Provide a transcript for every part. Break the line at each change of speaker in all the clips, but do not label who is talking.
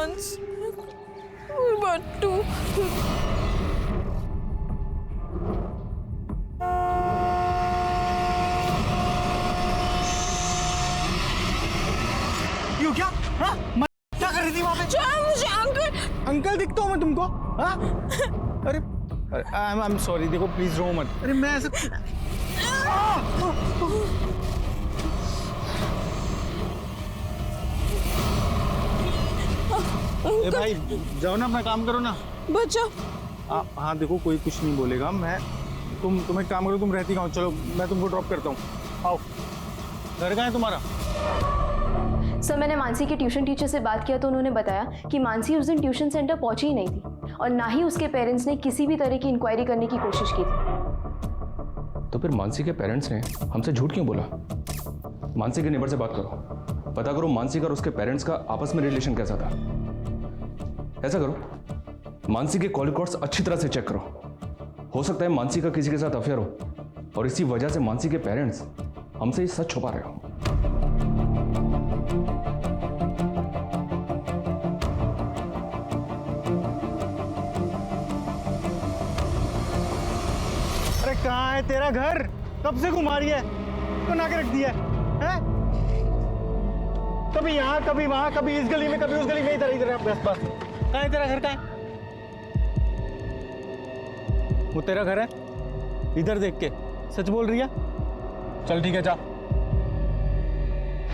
once. But
क्यों क्या? हाँ? क्या कर रही थी वहाँ पे?
मुझे अंकल
अंकल दिखता हूँ मैं तुमको? हाँ? अरे आई एम सॉरी, देखो प्लीज रो मत। अरे मैं ऐसा ए भाई जाओ ना, अपना काम करो ना।
बचाओ।
हाँ देखो कोई कुछ नहीं बोलेगा। तुम एक काम करो, तुम रहती कहाँ? चलो मैं तुमको ड्रॉप करता हूँ। आओ। घर कहाँ है तुम्हारा?
सर मैंने मानसी के ट्यूशन टीचर से बात किया तो उन्होंने बताया कि मानसी उस दिन ट्यूशन सेंटर पहुंची ही नहीं थी और ना ही उसके पेरेंट्स ने किसी भी तरह की इंक्वायरी करने की कोशिश की थी।
तो फिर मानसी के पेरेंट्स ने हमसे झूठ क्यों बोला? मानसी के नेबर से बात करो, पता करो मानसी का और उसके पेरेंट्स का आपस में रिलेशन कैसा था। ऐसा करो, मानसी के कॉल रिकॉर्ड्स अच्छी तरह से चेक करो। हो सकता है मानसी का किसी के साथ अफेयर हो और इसी वजह से मानसी के पेरेंट्स हमसे ये सच छुपा रहे हो।
अरे कहाँ है तेरा घर? कब से घुमा रही है? बना के रख दिया है? कभी यहाँ कभी वहां, कभी इस गली में कभी उस गली में, इधर इधर बस बस। कहाँ है तेरा घर? कहाँ है वो? तेरा घर है इधर देख के सच बोल रही है? चल ठीक है जा,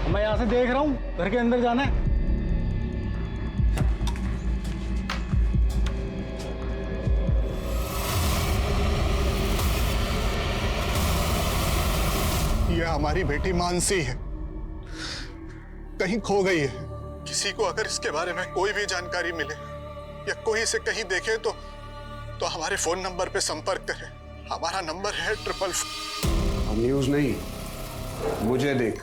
मैं यहां से देख रहा हूं, घर के अंदर जाना है।
ये हमारी बेटी मानसी है, कहीं खो गई है। किसी को अगर इसके बारे में कोई भी जानकारी मिले या कोई इसे कहीं देखे तो हमारे फोन नंबर पे संपर्क करें। हमारा नंबर है 444।
न्यूज नहीं, मुझे देख,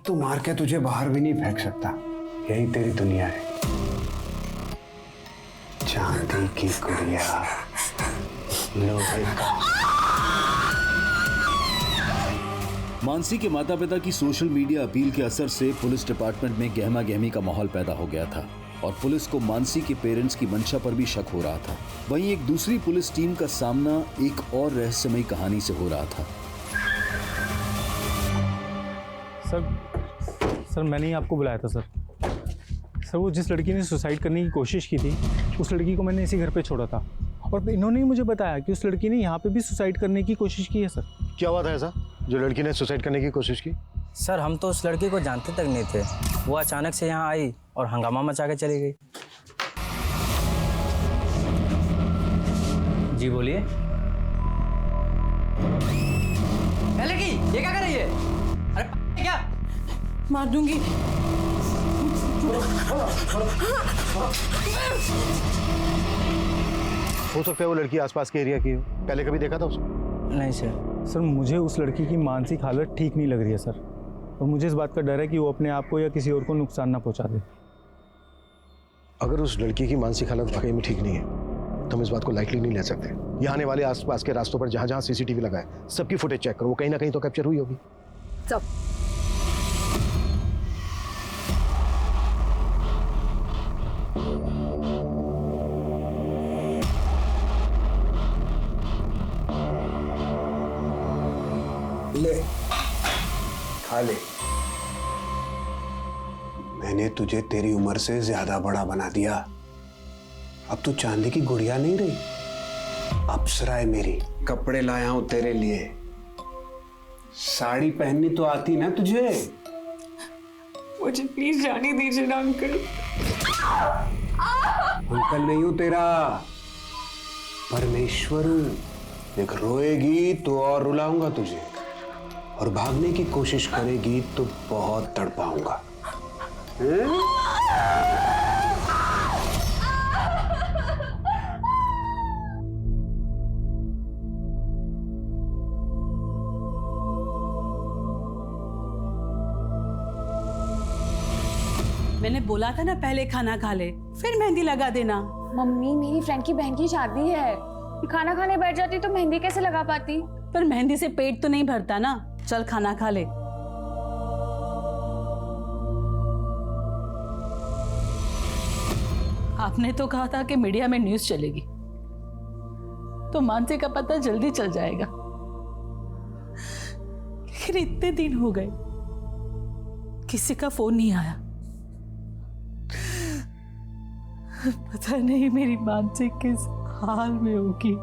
तू मार के तुझे बाहर भी नहीं फेंक सकता। यही तेरी दुनिया है। चांदी की गुड़िया, लोहे का।
मानसी के माता पिता की सोशल मीडिया अपील के असर से पुलिस डिपार्टमेंट में गहमा गहमी का माहौल पैदा हो गया था और पुलिस को मानसी के पेरेंट्स की मंशा पर भी शक हो रहा था। वहीं एक दूसरी पुलिस टीम का सामना एक और रहस्यमयी कहानी से हो रहा था।
सर मैंने ही आपको बुलाया था सर। वो जिस लड़की ने सुसाइड करने की कोशिश की थी, उस लड़की को मैंने इसी घर पे छोड़ा था और इन्होंने ही मुझे बताया कि उस लड़की ने यहाँ पे भी सुसाइड करने की कोशिश की है। सर
क्या हुआ था ऐसा जो लड़की ने सुसाइड करने की कोशिश की?
सर हम तो उस लड़की को जानते तक नहीं थे। वो अचानक से यहाँ आई और हंगामा मचा के चली गई। जी बोलिए। लड़की ये क्या कर रही है? अरे क्या
मार दूंगी।
हो सकता है वो लड़की आसपास के एरिया की हो। पहले कभी देखा था उसको?
नहीं सर।
सर मुझे उस लड़की की मानसिक हालत ठीक नहीं लग रही है सर, और मुझे इस बात का डर है कि वो अपने आप को या किसी और को नुकसान ना पहुंचा दे।
अगर उस लड़की की मानसिक हालत वाकई में ठीक नहीं है तो हम इस बात को लाइटली नहीं ले सकते। यहाँ आने वाले आसपास के रास्तों पर जहाँ जहाँ सीसीटीवी लगा है सबकी फुटेज चेक करो, वो कहीं ना कहीं तो कैप्चर हुई होगी।
सब
ले खा ले। मैंने तुझे तेरी उम्र से ज्यादा बड़ा बना दिया। अब तू चांदी की गुड़िया नहीं रही, अप्सरा है मेरी। कपड़े लाया हूं तेरे लिए। साड़ी पहननी तो आती ना तुझे?
मुझे प्लीज जाने दीजिए ना अंकल।
अंकल नहीं हूं तेरा, परमेश्वर हूं। देख रोएगी तो और रुलाऊंगा तुझे, और भागने की कोशिश करेगी तो बहुत तड़पाऊंगा।
मैंने बोला था ना पहले खाना खा ले फिर मेहंदी लगा देना।
मम्मी मेरी फ्रेंड की बहन की शादी है, खाना खाने बैठ जाती तो मेहंदी कैसे लगा पाती?
पर मेहंदी से पेट तो नहीं भरता ना। चल खाना खा ले। आपने तो कहा था कि मीडिया में न्यूज़ चलेगी, तो मानसी का पता जल्दी चल जाएगा। लेकिन इतने दिन हो गए, किसी का फोन नहीं आया। पता नहीं मेरी मानसी किस हाल में होगी।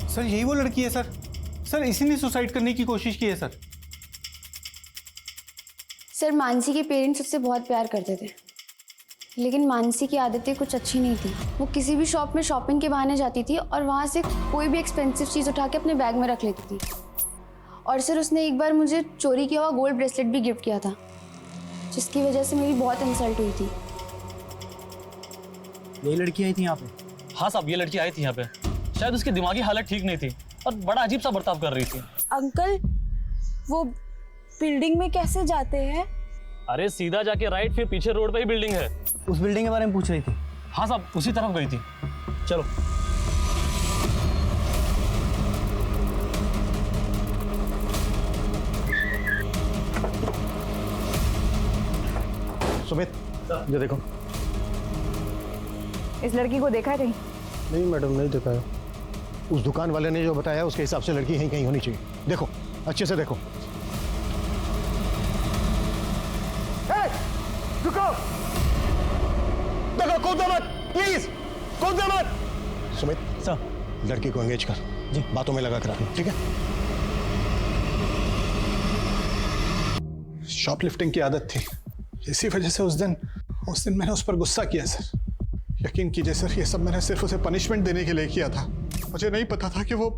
सर यही वो लड़की है सर। सर इसी ने सुसाइड करने की कोशिश की है सर।
सर मानसी के पेरेंट्स उससे बहुत प्यार करते थे, लेकिन मानसी की आदतें कुछ अच्छी नहीं थी। वो किसी भी शॉप में शॉपिंग के बहाने जाती थी और वहाँ से कोई भी एक्सपेंसिव चीज़ उठा के अपने बैग में रख लेती थी। और सर उसने एक बार मुझे चोरी किया हुआ गोल्ड ब्रेसलेट भी गिफ्ट किया था, जिसकी वजह से मेरी बहुत इंसल्ट हुई थी।
यही लड़की आई थी यहाँ पे?
हाँ साहब, ये लड़की आई थी यहाँ पे। शायद उसकी दिमागी हालत ठीक नहीं थी और बड़ा अजीब सा बर्ताव कर रही थी।
अंकल वो बिल्डिंग में कैसे जाते हैं?
अरे सीधा जाके राइट, फिर पीछे रोड पे ही बिल्डिंग है।
उस बिल्डिंग के बारे में पूछ रही थी?
हाँ साहब, उसी तरफ गई थी। चलो।
सुमित, ये देखो।
इस लड़की को देखा है कहीं?
नहीं मैडम, नहीं देखा है। उस दुकान वाले ने जो बताया उसके हिसाब से लड़की यहीं कहीं होनी चाहिए। देखो, अच्छे से देखो। रुको, देखो, कूदो मत, प्लीज कूदो मत। सुमित सर, लड़की को एंगेज कर जी, बातों में लगा कर रखना, ठीक है?
शॉपलिफ्टिंग की आदत थी, इसी वजह से उस दिन मैंने उस पर गुस्सा किया सर। यकीन कीजिए सर, ये सब मैंने सिर्फ उसे पनिशमेंट देने के लिए किया था। मुझे नहीं पता था कि वो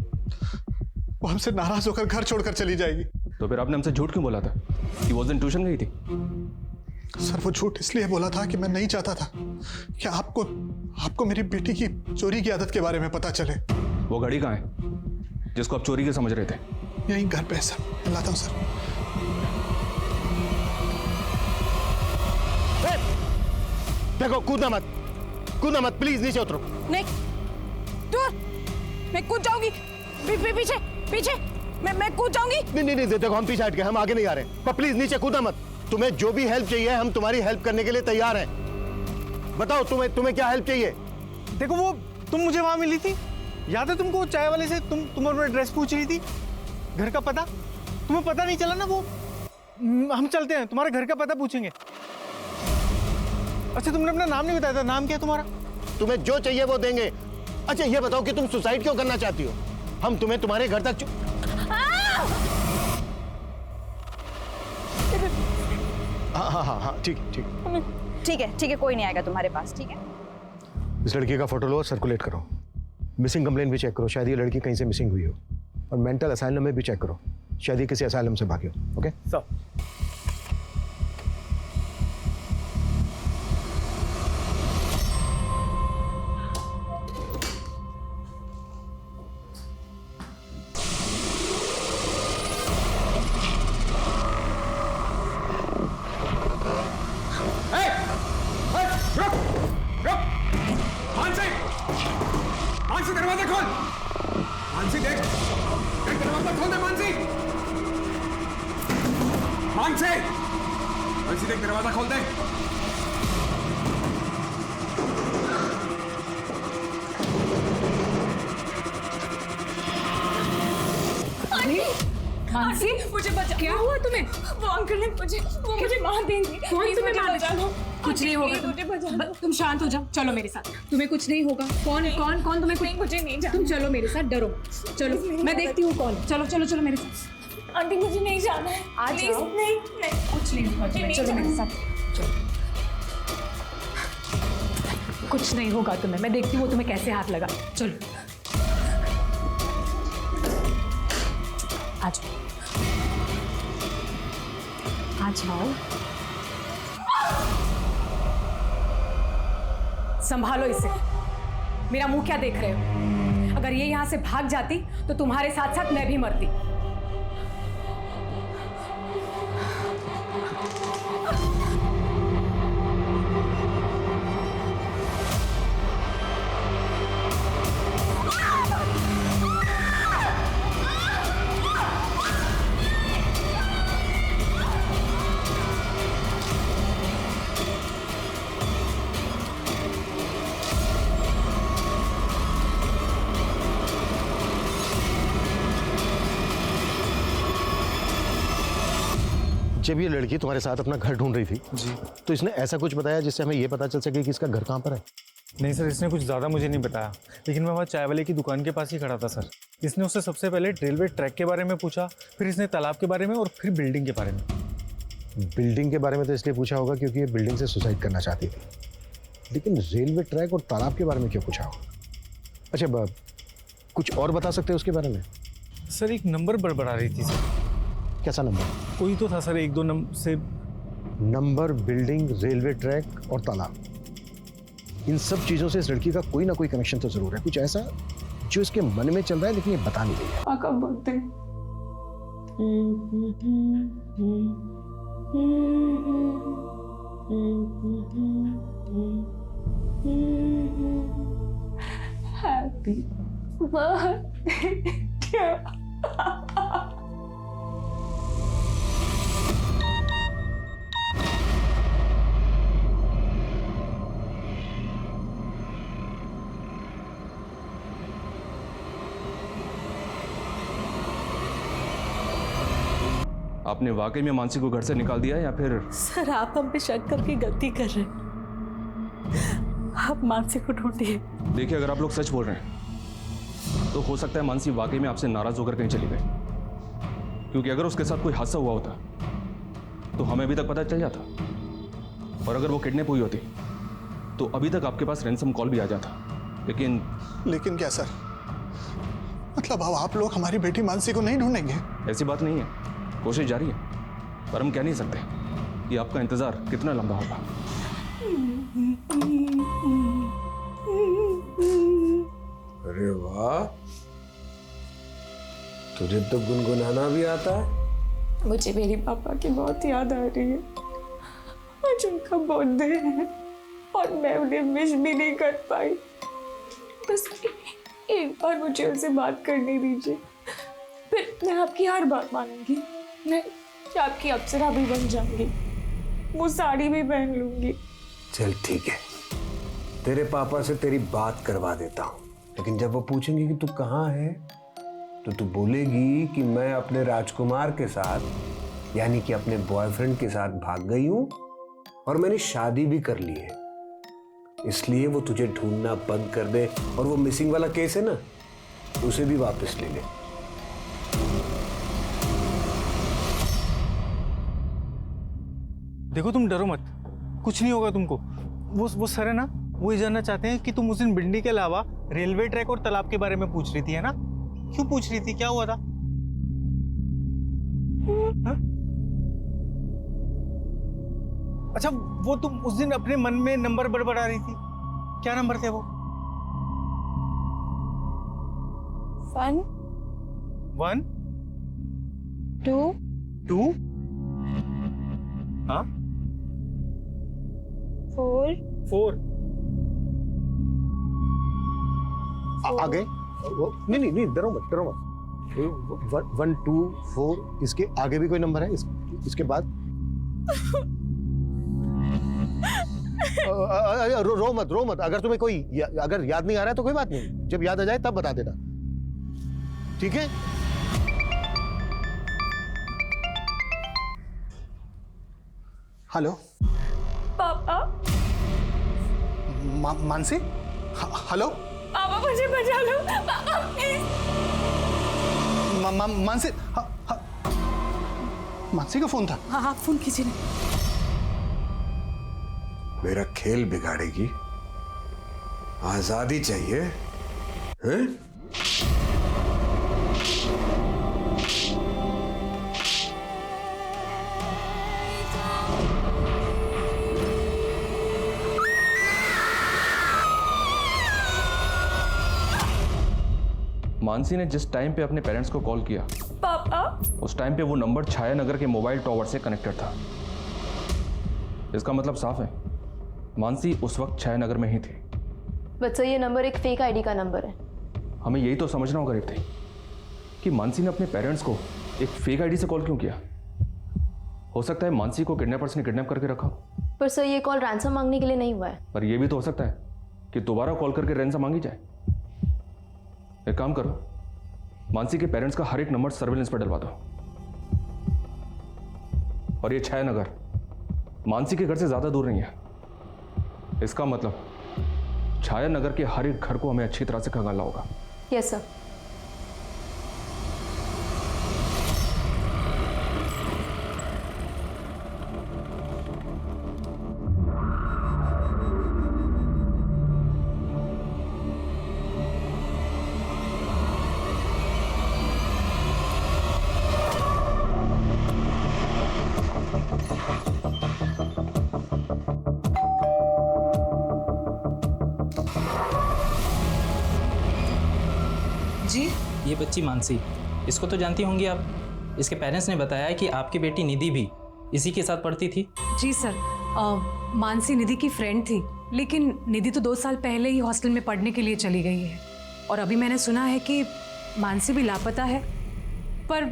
हमसे नाराज होकर घर छोड़कर चली जाएगी।
तो फिर आपने हमसे झूठ क्यों बोला था कि वो उस दिन ट्यूशन गई थी?
सर वो झूठ इसलिए बोला था कि मैं नहीं चाहता था कि आपको मेरी बेटी की चोरी की आदत के बारे में पता चले।
वो घड़ी कहाँ है जिसको आप चोरी के समझ रहे थे?
यहीं घर पे है सर, मैं लाता हूँ सर।
देखो, कूदना मत प्लीज, नीचे उतरो।
नहीं, दूर, मैं कूद जाऊंगी। पीछे पीछे, मैं कूद जाऊंगी।
नहीं, देखो हम पीछे हट गए, हम आगे नहीं आ रहे, पर प्लीज नीचे कूदना मत। तुम्हें जो भी हेल्प चाहिए हम तुम्हारी हेल्प करने के लिए तैयार हैं। बताओ तुम्हें क्या हेल्प चाहिए?
देखो वो तुम मुझे वहां मिली थी, याद है तुमको? चाय वाले से तुम अपना एड्रेस पूछ रही थी, घर का पता। तुम्हें पता नहीं चला ना? वो हम चलते हैं, तुम्हारे घर का पता पूछेंगे। अच्छा तुमने अपना नाम नहीं बताया था, नाम क्या है तुम्हारा?
तुम्हें जो चाहिए वो देंगे। अच्छा ये बताओ कि तुम सुसाइड क्यों करना चाहती हो? हम तुम्हें तुम्हारे घर तक हाँ, ठीक
है, कोई नहीं आएगा तुम्हारे पास, ठीक है?
इस लड़की का फोटो लो और सर्कुलेट करो। मिसिंग कंप्लेंट भी चेक करो, शायद ये लड़की कहीं से मिसिंग हुई हो। और मेंटल असाइलम में भी चेक करो, शायद ये किसी असाइलम से भागी हो। Okay
sir.
मानसी दरवाजा खोल। मानसी देख दरवाजा खोल दे। मानसी देख दरवाजा खोल दे।
मानसी, मुझे बचा। क्या हुआ तुम्हें? वो अंकल ने मुझे मार देंगे। कौन तुम्हें मार देगा? कुछ नहीं होगा, तुम शांत हो जाओ। चलो मेरे साथ, तुम्हें कुछ नहीं होगा। कौन तुम्हें कुछ? मुझे नहीं जाना। तुम चलो मेरे साथ, डरो। चलो मैं देखती हूँ कौन। चलो मेरे साथ।
आंटी मुझे नहीं जाना है,
आज
प्लीज। नहीं
कुछ नहीं होगा तुम्हें। चलो मेरे साथ, चलो। कुछ नहीं होगा तुम्हें, मैं देखती हूँ तुम्हें कैसे हाथ लगा। चलो आ जाओ। संभालो इसे। मेरा मुंह क्या देख रहे हो? अगर ये यहां से भाग जाती तो तुम्हारे साथ साथ मैं भी मरती।
जब ये लड़की तुम्हारे साथ अपना घर ढूंढ रही थी
जी,
तो इसने ऐसा कुछ बताया जिससे हमें ये पता चल सके कि इसका घर कहाँ पर है?
नहीं सर, इसने कुछ ज़्यादा मुझे नहीं बताया, लेकिन मैं वहाँ चाय वाले की दुकान के पास ही खड़ा था सर। इसने उससे सबसे पहले रेलवे ट्रैक के बारे में पूछा, फिर इसने तालाब के बारे में और फिर बिल्डिंग के बारे में।
बिल्डिंग के बारे में तो इसलिए पूछा होगा क्योंकि ये बिल्डिंग से सुसाइड करना चाहती थी, लेकिन रेलवे ट्रैक और तालाब के बारे में क्यों पूछा होगा? अच्छा, कुछ और बता सकते हैं उसके बारे में?
सर एक नंबर बड़बड़ा रही थी सर।
कैसा नंबर?
कोई तो था सर, 1-2 नंबर से।
नंबर, बिल्डिंग, रेलवे ट्रैक और तालाब, इन सब चीजों से इस लड़की का कोई ना कोई कनेक्शन तो जरूर है, कुछ ऐसा जो इसके मन में चल रहा है लेकिन ये बता नहीं रही है।
पापा बोलते हैं हैप्पी बर्थडे।
आपने वाकई में मानसी को घर से निकाल दिया या फिर?
सर आप हम पे शक करके गलती कर रहे हैं, आप मानसी को ढूंढिए।
देखिए, अगर आप लोग सच बोल रहे हैं तो हो सकता है मानसी वाकई में आपसे नाराज होकर कहीं चली गई, क्योंकि अगर उसके साथ कोई हादसा हुआ होता तो हमें अभी तक पता चल जाता, और अगर वो किडनैप हुई होती तो अभी तक आपके पास रैंसम कॉल भी आ जाता।
लेकिन क्या सर, मतलब अब आप लोग हमारी बेटी मानसी को नहीं ढूंढेंगे?
ऐसी बात नहीं है, कोशिश जारी है, पर हम कह नहीं सकते कि आपका इंतजार कितना लंबा होगा।
अरे वाह, तुझे तो गुनगुनाना भी आता है।
मुझे मेरे पापा की बहुत याद आ रही है। आज उनका बर्थडे है और मैं उन्हें विश भी नहीं कर पाई। बस एक बार मुझे उनसे बात करने दीजिए, फिर मैं आपकी हर बात मानूंगी। मैं आपकी अप्सरा भी बन जाऊंगी, वो साड़ी भी पहन लूंगी।
चल ठीक है, तेरे पापा से तेरी बात करवा देता हूँ, लेकिन जब वो पूछेंगे कि तू कहाँ है तो तू बोलेगी कि मैं अपने राजकुमार के साथ, यानी कि अपने बॉयफ्रेंड के साथ भाग गई हूँ और मैंने शादी भी कर ली है, इसलिए वो तुझे ढूंढना बंद कर दे और वो मिसिंग वाला केस है ना, उसे भी वापस ले ले।
देखो तुम डरो मत, कुछ नहीं होगा तुमको। वो सर है ना, वो ये जानना चाहते हैं कि तुम उस दिन बिल्डिंग के अलावा रेलवे ट्रैक और तालाब के बारे में पूछ रही थी, है ना? क्यों पूछ रही थी, क्या हुआ था? हा? अच्छा, वो तुम उस दिन अपने मन में नंबर बड़बड़ा रही थी, क्या नंबर थे वो?
1
1 2 हाँ 4
आगे नहीं, डरो मत। 1 2 4, इसके आगे भी कोई नंबर है? इसके बाद रो मत। अगर तुम्हें कोई अगर याद नहीं आ रहा है तो कोई बात नहीं, जब याद आ जाए तब बता देना, ठीक है?
हेलो
पापा।
मानसी, हेलो
पापा मुझे बचा लो पापा प्लीज।
मानसी, मानसी का फोन था?
हाँ आप फोन कीजिए।
मेरा खेल बिगाड़ेगी, आजादी चाहिए हैं?
मानसी ने जिस टाइम पे अपने पेरेंट्स को कॉल किया
पापा,
उस टाइम पे वो नंबर छाया नगर के मोबाइल टावर से कनेक्टेड था। इसका मतलब साफ है, मानसी उस वक्त छाया नगर में ही थी।
बच्चा, ये नंबर एक फेक आईडी का नंबर है।
हमें यही तो समझना होगा रेवती कि मानसी ने अपने पेरेंट्स को एक फेक आईडी से कॉल क्यों किया। हो सकता है मानसी को किडनैपर्स ने किडनैप करके रखा,
पर सर ये कॉल रैंसम मांगने के लिए नहीं हुआ है।
पर यह भी तो हो सकता है कि दोबारा कॉल करके रैंसम मांगी जाए। एक काम करो, मानसी के पेरेंट्स का हर एक नंबर सर्विलेंस पर डलवा दो। और ये छाया नगर मानसी के घर से ज्यादा दूर नहीं है। इसका मतलब छाया नगर के हर एक घर को हमें अच्छी तरह से खंगालना होगा।
Yes sir.
जी, ये बच्ची मानसी, इसको तो जानती होंगी आप। इसके पेरेंट्स ने बताया कि आपकी बेटी निधि भी इसी के साथ पढ़ती थी।
जी सर, मानसी निधि की फ्रेंड थी, लेकिन निधि तो 2 साल पहले ही हॉस्टल में पढ़ने के लिए चली गई है। और अभी मैंने सुना है कि मानसी भी लापता है। पर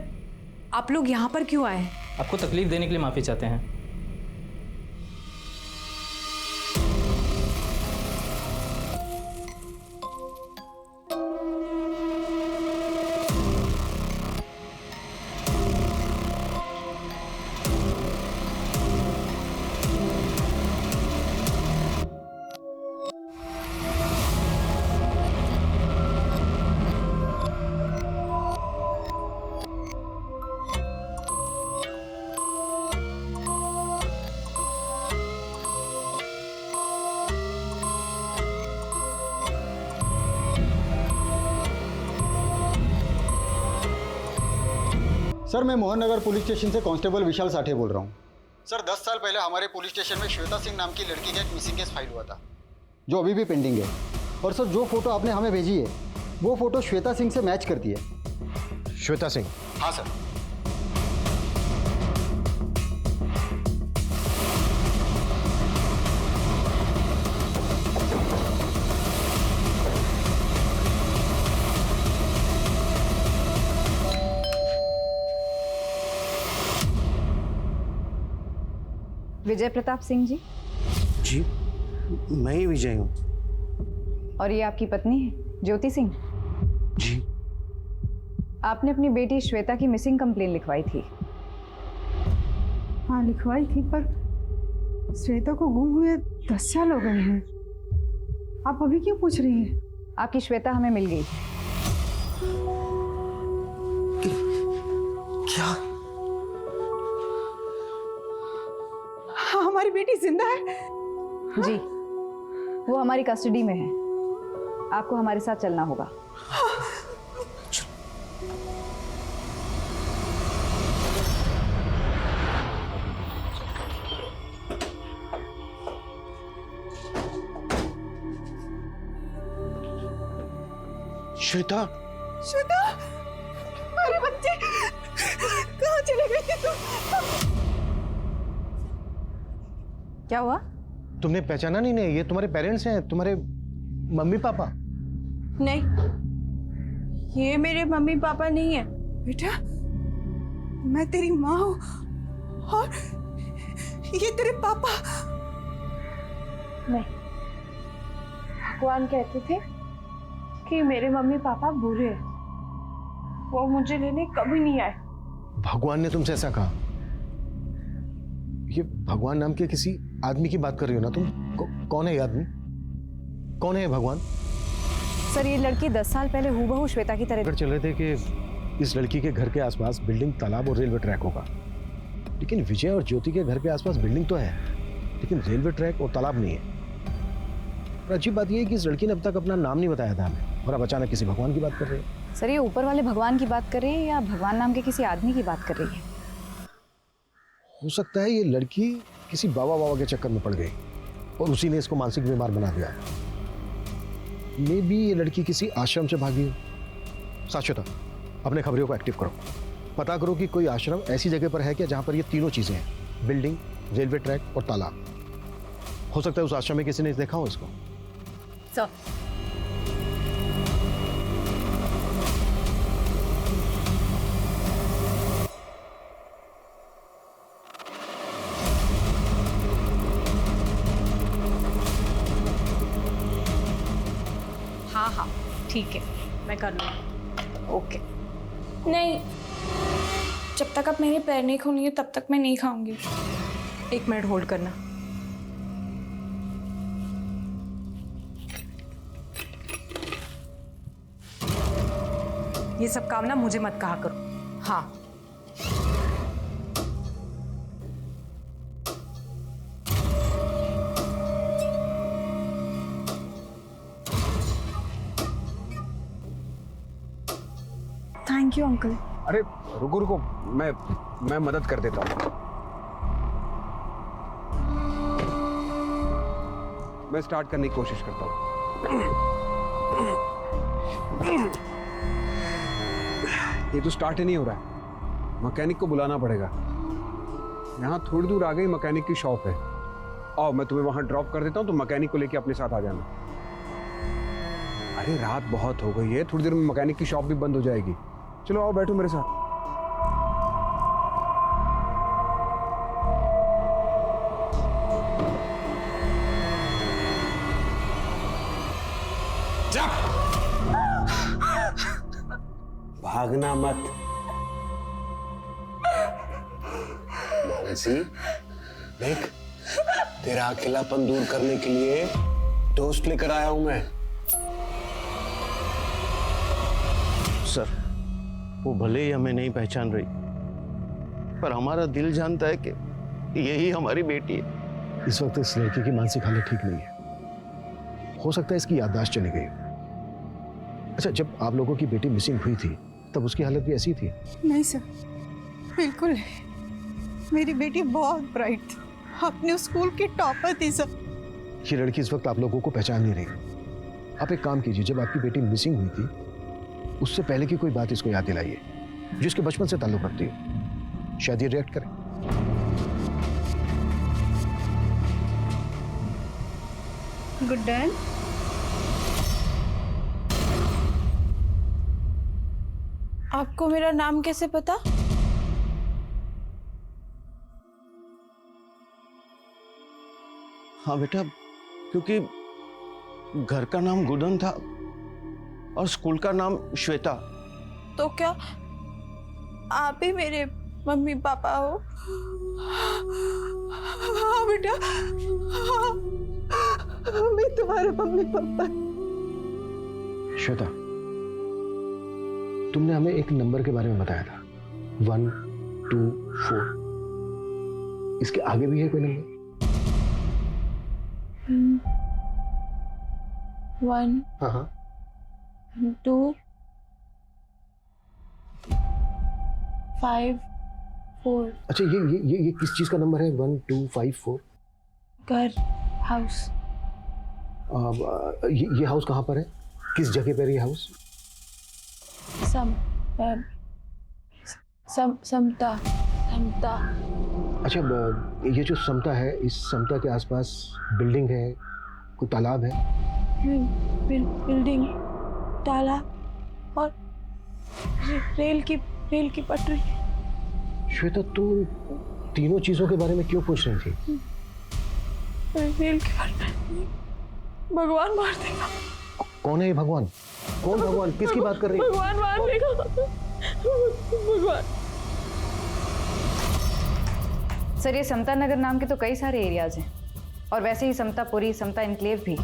आप लोग यहाँ पर क्यों आए हैं?
आपको तकलीफ देने के लिए माफ़ी चाहते हैं।
सर, मैं मोहन नगर पुलिस स्टेशन से कांस्टेबल विशाल साठे बोल रहा हूँ। सर, 10 साल पहले हमारे पुलिस स्टेशन में श्वेता सिंह नाम की लड़की का एक मिसिंग केस फाइल हुआ था, जो अभी भी पेंडिंग है। और सर, जो फोटो आपने हमें भेजी है वो फोटो श्वेता सिंह से मैच करती है।
श्वेता सिंह?
हाँ सर।
विजय प्रताप सिंह जी?
जी, मैं ही विजय हूँ।
और ये आपकी पत्नी है ज्योति सिंह?
जी।
आपने अपनी बेटी श्वेता की मिसिंग कंप्लेन लिखवाई थी।
हाँ, लिखवाई थी, पर श्वेता को गुम हुए 10 साल हो गए हैं। आप अभी क्यों पूछ रही हैं?
आपकी श्वेता हमें मिल गई।
क्या?
हमारी बेटी जिंदा है?
जी, वो हमारी कस्टडी में है। आपको हमारे साथ चलना होगा।
श्वेता?
श्वेता, मेरे बच्चे कहाँ चले गए थे तुम?
क्या हुआ?
तुमने पहचाना नहीं? ये तुम्हारे पेरेंट्स हैं, तुम्हारे मम्मी पापा?
नहीं, ये मेरे मम्मी पापा नहीं है।
बेटा, मैं तेरी माँ हूँ और ये तेरे पापा।
नहीं, भगवान कहते थे कि मेरे मम्मी पापा बुरे हैं, वो मुझे लेने कभी नहीं आए।
भगवान ने तुमसे ऐसा कहा? ये भगवान नाम के किसी आदमी की बात कर रही हो ना तुम? कौन है ये आदमी? कौन है ये भगवान?
सर, ये लड़की 10 साल पहले हूबहू श्वेता की तरह
चल रहे थे कि इस लड़की के घर के आसपास बिल्डिंग, तालाब और रेलवे ट्रैक होगा। लेकिन विजय और ज्योति के घर के आसपास बिल्डिंग तो है, लेकिन रेलवे ट्रैक और तालाब नहीं है। और अजीब बात यह है कि इस लड़की ने अब तक अपना नाम नहीं बताया था हमें, और अब अचानक किसी भगवान की बात कर रही है।
सर, ये ऊपर वाले भगवान की बात कर रही है या भगवान नाम के किसी आदमी की बात कर रही है?
हो सकता है ये लड़की किसी बाबा के चक्कर में पड़ गई और उसी ने इसको मानसिक बीमार बना दिया है। मे बी ये लड़की किसी आश्रम से भागी हो। साक्षता, अपने खबरों को एक्टिव करो, पता करो कि कोई आश्रम ऐसी जगह पर है क्या जहां पर ये तीनों चीजें हैं, बिल्डिंग, रेलवे ट्रैक और तालाब। हो सकता है उस आश्रम में किसी ने देखा हो इसको।
सर,
हाँ, ठीक है, मैं कर लूँगी। ओके।
नहीं, जब तक आप मेरे पैर नहीं खोलेंगे तब तक मैं नहीं खाऊंगी।
1 मिनट होल्ड करना। ये सब काम ना मुझे मत कहा करो। हाँ,
थैंक यू अंकल।
अरे रुको रुको, मैं मदद कर देता हूँ। मैं स्टार्ट करने की कोशिश करता हूँ। ये तो स्टार्ट ही नहीं हो रहा है, मैकेनिक को बुलाना पड़ेगा। यहाँ थोड़ी दूर आगे ही मैकेनिक की शॉप है। आओ मैं तुम्हें वहां ड्रॉप कर देता हूँ, तो मैकेनिक को लेके अपने साथ आ जाना। अरे रात बहुत हो गई है, थोड़ी देर में मैकेनिक की शॉप भी बंद हो जाएगी। चलो आओ बैठो मेरे साथ। भागना मत मानसी, देख तेरा अकेलापन दूर करने के लिए दोस्त लेकर आया हूं मैं।
सर, वो भले ही हमें नहीं पहचान रही, पर हमारा दिल जानता है कि यही हमारी बेटी है।
इस वक्त इस लड़की की मानसिक हालत ठीक नहीं है। हो सकता है इसकी याददाश्त चली गई। अच्छा, जब आप लोगों की बेटी मिसिंग हुई थी तब उसकी हालत भी ऐसी थी?
नहीं सर, बिल्कुल नहीं। मेरी बेटी बहुत ब्राइट थी, अपने स्कूल की टॉपर थी सर।
ये लड़की इस वक्त आप लोगों को पहचान नहीं रही। आप एक काम कीजिए, जब आपकी बेटी मिसिंग हुई थी उससे पहले की कोई बात इसको याद दिलाइए जिसके बचपन से ताल्लुक रखती है। शायद ये रिएक्ट करे।
Good dad.
आपको मेरा नाम कैसे पता?
हाँ बेटा, क्योंकि घर का नाम गुदन था और स्कूल का नाम श्वेता।
तो क्या आप ही मेरे मम्मी पापा हो?
हाँ बेटा, हाँ, मैं तुम्हारे मम्मी पापा।
श्वेता, तुमने हमें एक नंबर के बारे में बताया था, 1 2 4। इसके आगे भी है कोई नंबर?
1
हाँ हाँ
2 5 4।
अच्छा, ये किस चीज का नंबर है? 1 2 5 4?
घर, हाउस।
ये हाउस कहाँ पर है? किस जगह पर ये हाउस?
समता।
अच्छा, ये जो समता है, इस समता के आसपास बिल्डिंग है, कोई तालाब है?
बिल्डिंग, तालाब और रेल की पटरी।
श्वेता, तुम तीनों चीजों के बारे में क्यों पूछ रही थी?
रेल की पटरी, भगवान मार देगा।
कौन है ये भगवान? कौन भगवान? किसकी बात कर रही है?
भगवान मार देगा। भगवान।
सर, ये समता नगर नाम के तो कई सारे एरियाज हैं, और वैसे ही समतापुरी, समता इनक्लेव भी।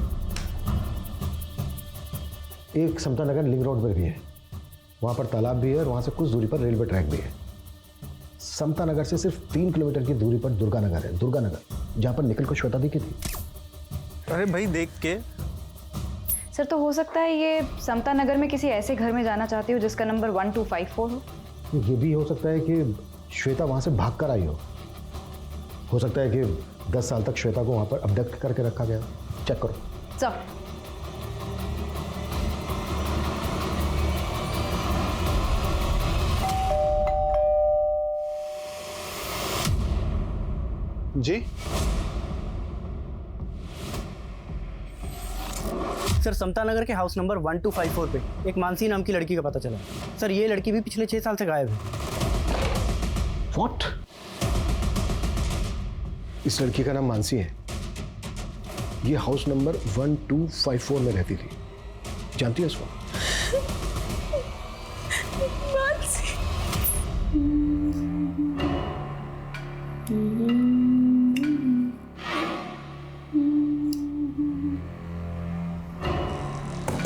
एक समता नगर लिंक रोड पर भी है, वहाँ पर तालाब भी है और वहाँ से कुछ दूरी पर रेलवे ट्रैक भी है। समता नगर से सिर्फ 3 किलोमीटर की दूरी पर दुर्गा नगर है, दुर्गा नगर, जहाँ पर निखिल को श्वेता दिखी थी।
अरे भाई, देख के।
सर, तो हो सकता है ये समता नगर में किसी ऐसे घर में जाना चाहती हो जिसका नंबर 1254 हो।
ये भी हो सकता है कि श्वेता वहाँ से भाग कर आई हो सकता है कि 10 साल तक श्वेता को वहाँ पर अबडक्ट करके रखा गया। चेक करो।
सर,
जी
सर, समता नगर के हाउस नंबर 1254 पे एक मानसी नाम की लड़की का पता चला। सर, ये लड़की भी पिछले 6 साल से गायब है।
What? इस लड़की का नाम मानसी है। ये हाउस नंबर 1254 में रहती थी। जानती है उसको?
मानसी।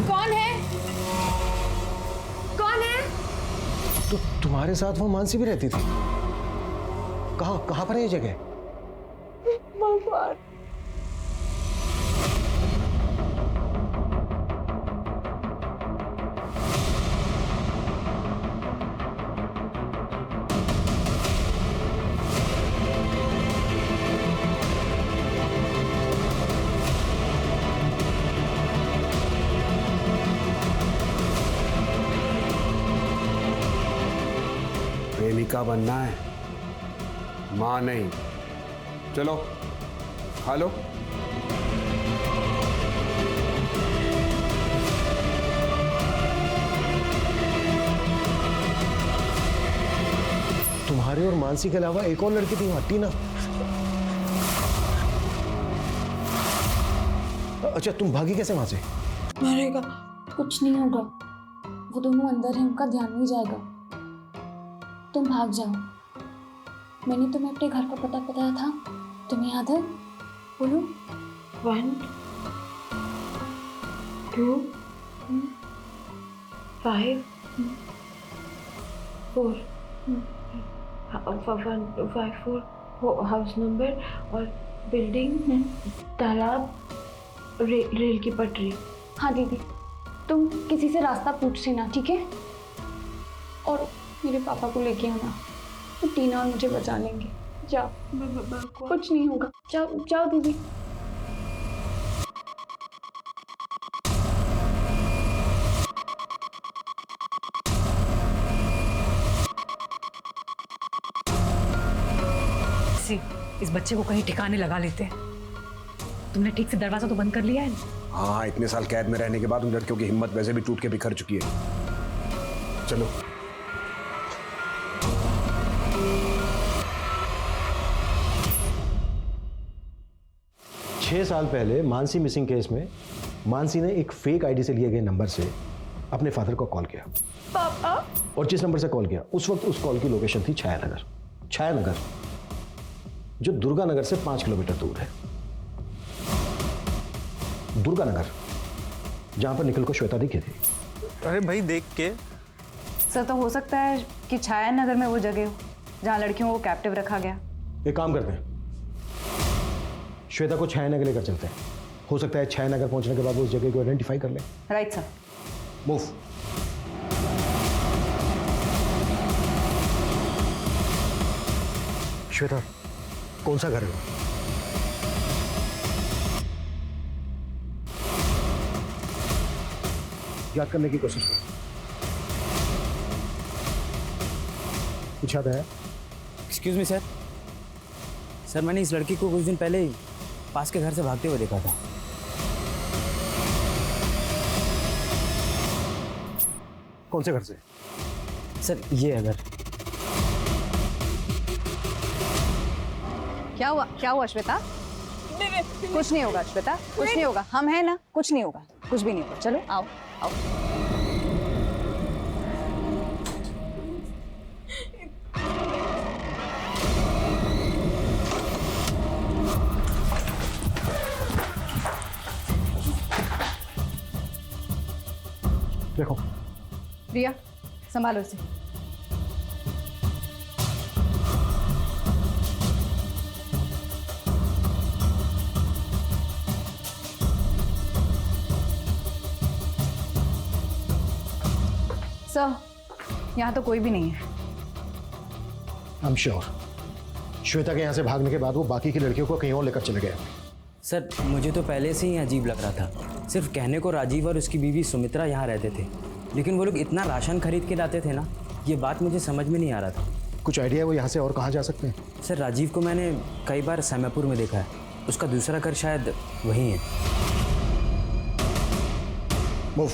कौन है? कौन है?
तो तुम्हारे साथ वो मानसी भी रहती थी? कहाँ कहाँ पर है ये जगह?
भगवान,
प्रेमिका बनना है, मां नहीं। चलो खा लो।
तुम्हारे और मानसी के अलावा एक और लड़की थी वहां, टीना। अच्छा, तुम भागी कैसे वहां से?
मरेगा, कुछ नहीं होगा। वो दोनों अंदर हैं, उनका ध्यान नहीं जाएगा। तुम भाग जाओ। मैंने तुम्हें अपने घर का पता बताया था, तुम्हें याद है? बोलो। 1 2 5 4 154 हाउस नंबर और बिल्डिंग, तालाब, रेल की पटरी। हाँ दीदी, तुम किसी से रास्ता पूछ लेना, ठीक है? और मेरे पापा को लेके आना, तो टीना और मुझे बचा लेंगे। जाओ, कुछ नहीं होगा। जाओ जाओ दीदी।
इस बच्चे को कहीं ठिकाने लगा लेते हैं। तुमने ठीक से दरवाजा तो बंद कर लिया है ना?
हाँ, इतने साल कैद में रहने के बाद उन लड़कियों की हिम्मत वैसे भी टूट के बिखर चुकी है। चलो।
छह साल पहले मानसी मिसिंग केस में मानसी ने एक फेक आईडी से लिए गए नंबर से अपने फादर को कॉल किया।
पापा?
और जिस नंबर से कॉल किया उस वक्त उस कॉल की लोकेशन थी छायानगर। छायानगर जो दुर्गानगर से 5 किलोमीटर दूर है। दुर्गानगर, जहां पर निखिल को श्वेता दिखी थी।
अरे भाई, देख के।
सर, तो हो सकता है कि छायानगर में वो जगह हो जहां लड़कियों को कैप्टिव रखा गया।
एक काम करते हैं, श्वेता को छायानगर लेकर चलते हैं। हो सकता है छायानगर पहुंचने के बाद वो उस जगह को आइडेंटिफाई कर ले।
Right sir.
मूव। श्वेता, कौन सा घर है? याद करने की कोशिश करो। कुछ याद आया?
Excuse me sir. सर, मैंने इस लड़की को कुछ दिन पहले ही पास के घर से भागते हुए देखा था।
कौन से घर से?
सर, ये है घर।
क्या हुआ? क्या हुआ श्वेता? कुछ नहीं होगा श्वेता, कुछ नहीं होगा। हम हैं ना, कुछ नहीं होगा, कुछ भी नहीं होगा। चलो आओ आओ।
देखो
प्रिया, संभालो इसे। सर, यहाँ तो कोई भी नहीं है।
आई एम श्योर श्वेता के यहाँ से भागने के बाद वो बाकी की लड़कियों को कहीं और लेकर चले गए।
सर, मुझे तो पहले से ही अजीब लग रहा था। सिर्फ कहने को राजीव और उसकी बीवी सुमित्रा यहाँ रहते थे, लेकिन वो लोग इतना राशन खरीद के लाते थे ना, ये बात मुझे समझ में नहीं आ रहा था।
कुछ आइडिया है वो यहाँ से और कहाँ जा सकते हैं?
सर, राजीव को मैंने कई बार सैमापुर में देखा है। उसका दूसरा घर शायद वहीं है।
मूव।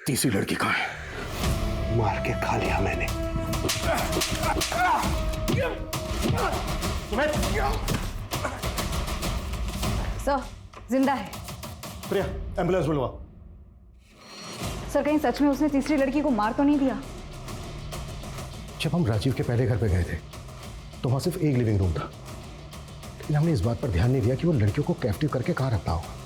तीसरी लड़की कहाँ है? मार के खा लिया मैंने।
सर जिंदा है।
प्रिया एम्बुलेंस बुलवा।
सर कहीं सच में उसने तीसरी लड़की को मार तो नहीं दिया?
जब हम राजीव के पहले घर पे गए थे तो वहां सिर्फ एक लिविंग रूम था, लेकिन हमने इस बात पर ध्यान नहीं दिया कि वो लड़कियों को कैप्टिव करके कहाँ रखता होगा।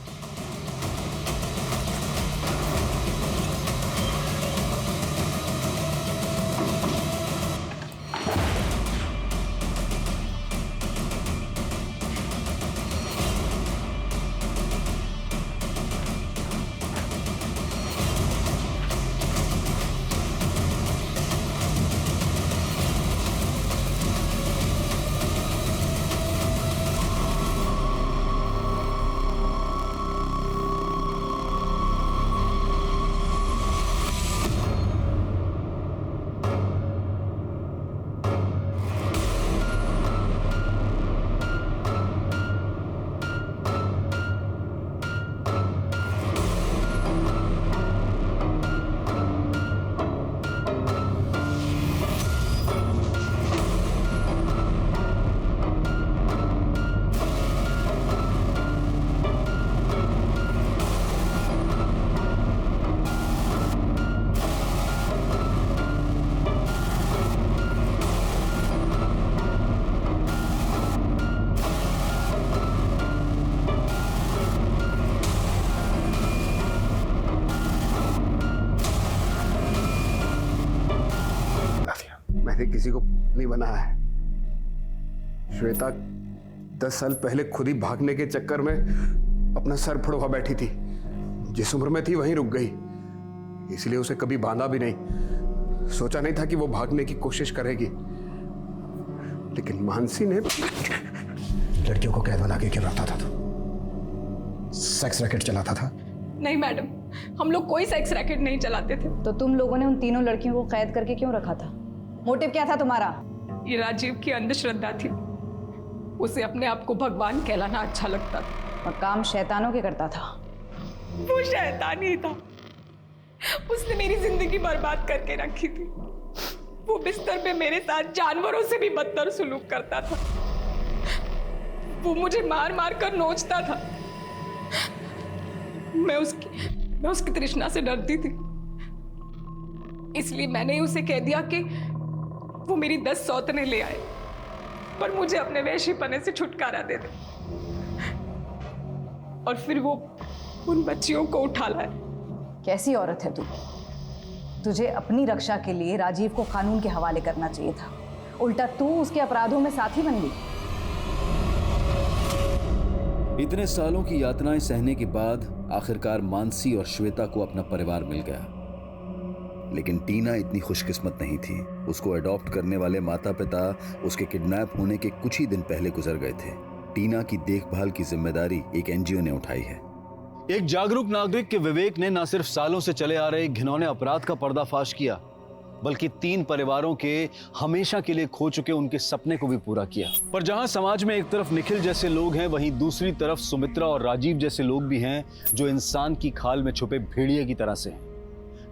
मैंने किसी को नहीं बनाया है। श्वेता 10 साल पहले खुद ही भागने के चक्कर में अपना सर फड़वा बैठी थी। जिस उम्र में थी वहीं रुक गई, इसलिए उसे कभी बांधा भी नहीं। सोचा नहीं था कि वो भागने की कोशिश करेगी, लेकिन मानसी ने
लड़कियों को कैद बना के क्यों रखता था? सेक्स रैकेट चलाता था?
नहीं मैडम, हम लोग कोई सेक्स रैकेट नहीं चलाते थे।
तो तुम लोगों ने उन तीनों लड़कियों को कैद करके क्यों रखा था? मोटिव क्या था तुम्हारा?
ये राजीव की अंधश्रद्धा थी। उसे अपने आप को भगवान कहलाना अच्छा लगता था
और काम शैतानों के करता था।
वो शैतान ही था। उसने मेरी जिंदगी बर्बाद करके रखी थी। वो बिस्तर पे मेरे साथ जानवरों से भी बदतर सुलूक करता था। वो मुझे मार मार कर नोचता था। मैं उसकी तृष्णा से डरती थी, इसलिए मैंने उसे कह दिया कि वो मेरी 10 सौतने ले आए, पर मुझे अपने वैश्यपने से छुटकारा दे दे। और फिर वो उन बच्चियों को उठा लाए।
कैसी औरत है तू? तुझे अपनी रक्षा के लिए राजीव को कानून के हवाले करना चाहिए था, उल्टा तू उसके अपराधों में साथी बन गई।
इतने सालों की यातनाएं सहने के बाद आखिरकार मानसी और श्वेता को अपना परिवार मिल गया। लेकिन टीना इतनी खुशकिस्मत नहीं थी। उसको अडॉप्ट करने वाले माता पिता उसके किडनैप होने के कुछ ही दिन पहले गुजर गए थे। टीना की देखभाल की जिम्मेदारी एक एनजीओ ने उठाई है। एक जागरूक नागरिक के विवेक ने न सिर्फ सालों से चले आ रहे घिनौने अपराध का पर्दाफाश किया, बल्कि 3 परिवारों के हमेशा के लिए खो चुके उनके सपने को भी पूरा किया। पर जहां समाज में एक तरफ निखिल जैसे लोग हैं, वहीं दूसरी तरफ सुमित्रा और राजीव जैसे लोग भी हैं जो इंसान की खाल में छुपे भेड़िए की तरह से हैं,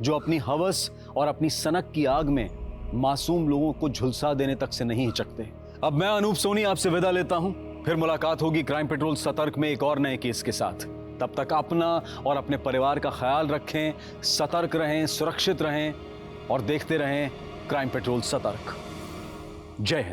जो अपनी हवस और अपनी सनक की आग में मासूम लोगों को झुलसा देने तक से नहीं हिचकते। अब मैं अनूप सोनी आपसे विदा लेता हूं। फिर मुलाकात होगी क्राइम पेट्रोल सतर्क में एक और नए केस के साथ। तब तक अपना और अपने परिवार का ख्याल रखें, सतर्क रहें, सुरक्षित रहें और देखते रहें क्राइम पेट्रोल सतर्क। जय हिंद।